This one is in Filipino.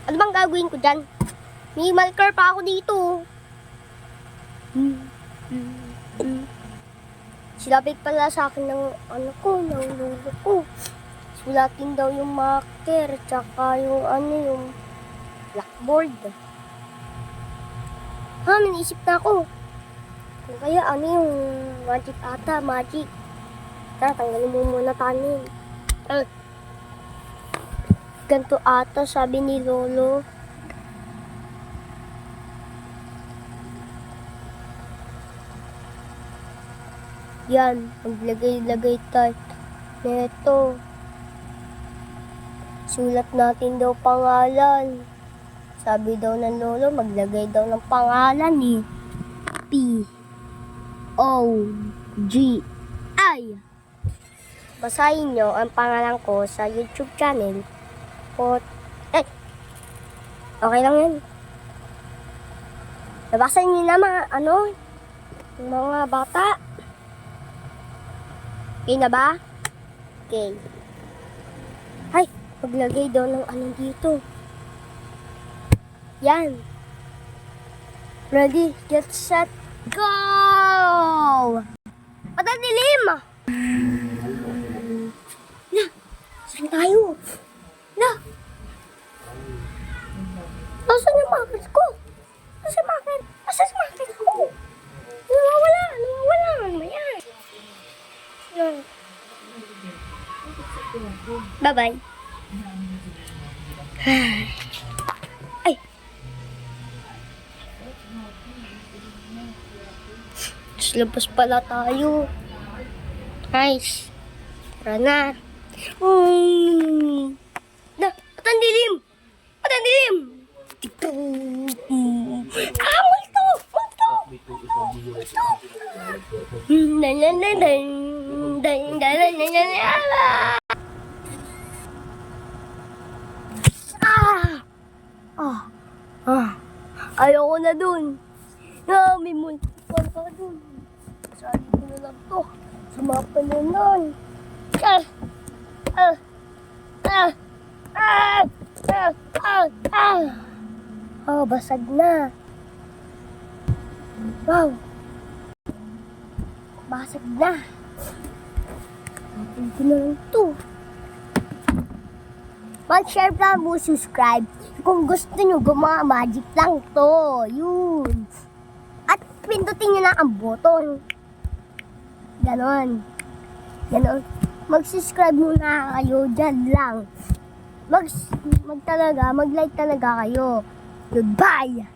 Ano bang gagawin ko dyan? May marker pa ako dito. Silapit pala sa akin ng ng lolo ko. Sulatin daw yung marker, tsaka yung yung blackboard. May naisip na ako. Kung kaya yung magic ata, magic. Tara, tanggalin mo muna tanin. Ganto ata, sabi ni lolo. Yan, maglagay-lagay tayo neto. Sulat natin daw pangalan. Sabi daw ng lolo, maglagay daw ng pangalan ni P-O-G-I. Basahin nyo ang pangalan ko sa YouTube channel. Okay lang yan. Nabasa nyo na mga bata. Okay na ba? Okay. Ay, maglagay daw ng dito. Yan. Ready, get set, go! Patadilim! Na, saan tayo? Na! Nasaan yung market ko? Nasaan market? Nasaan yung market ko? Nawawala. Ano ba yan? Bye-bye. Ay! Labas pala tayo. Nice. Tara na. Na, ba't ang dilim? Multo! Ayoko na dun. May multo pa dun. Sali ko na lang to. Sa mga panunan. Basag na. Wow. Basag na. Natin ko na lang to. Mag-share lang mo, subscribe. Kung gusto nyo, gumawa magic lang to. Yun. At pindutin nyo lang ang button. Ganon. Mag-subscribe muna kayo. Dyan lang. Mag-like talaga kayo. Goodbye!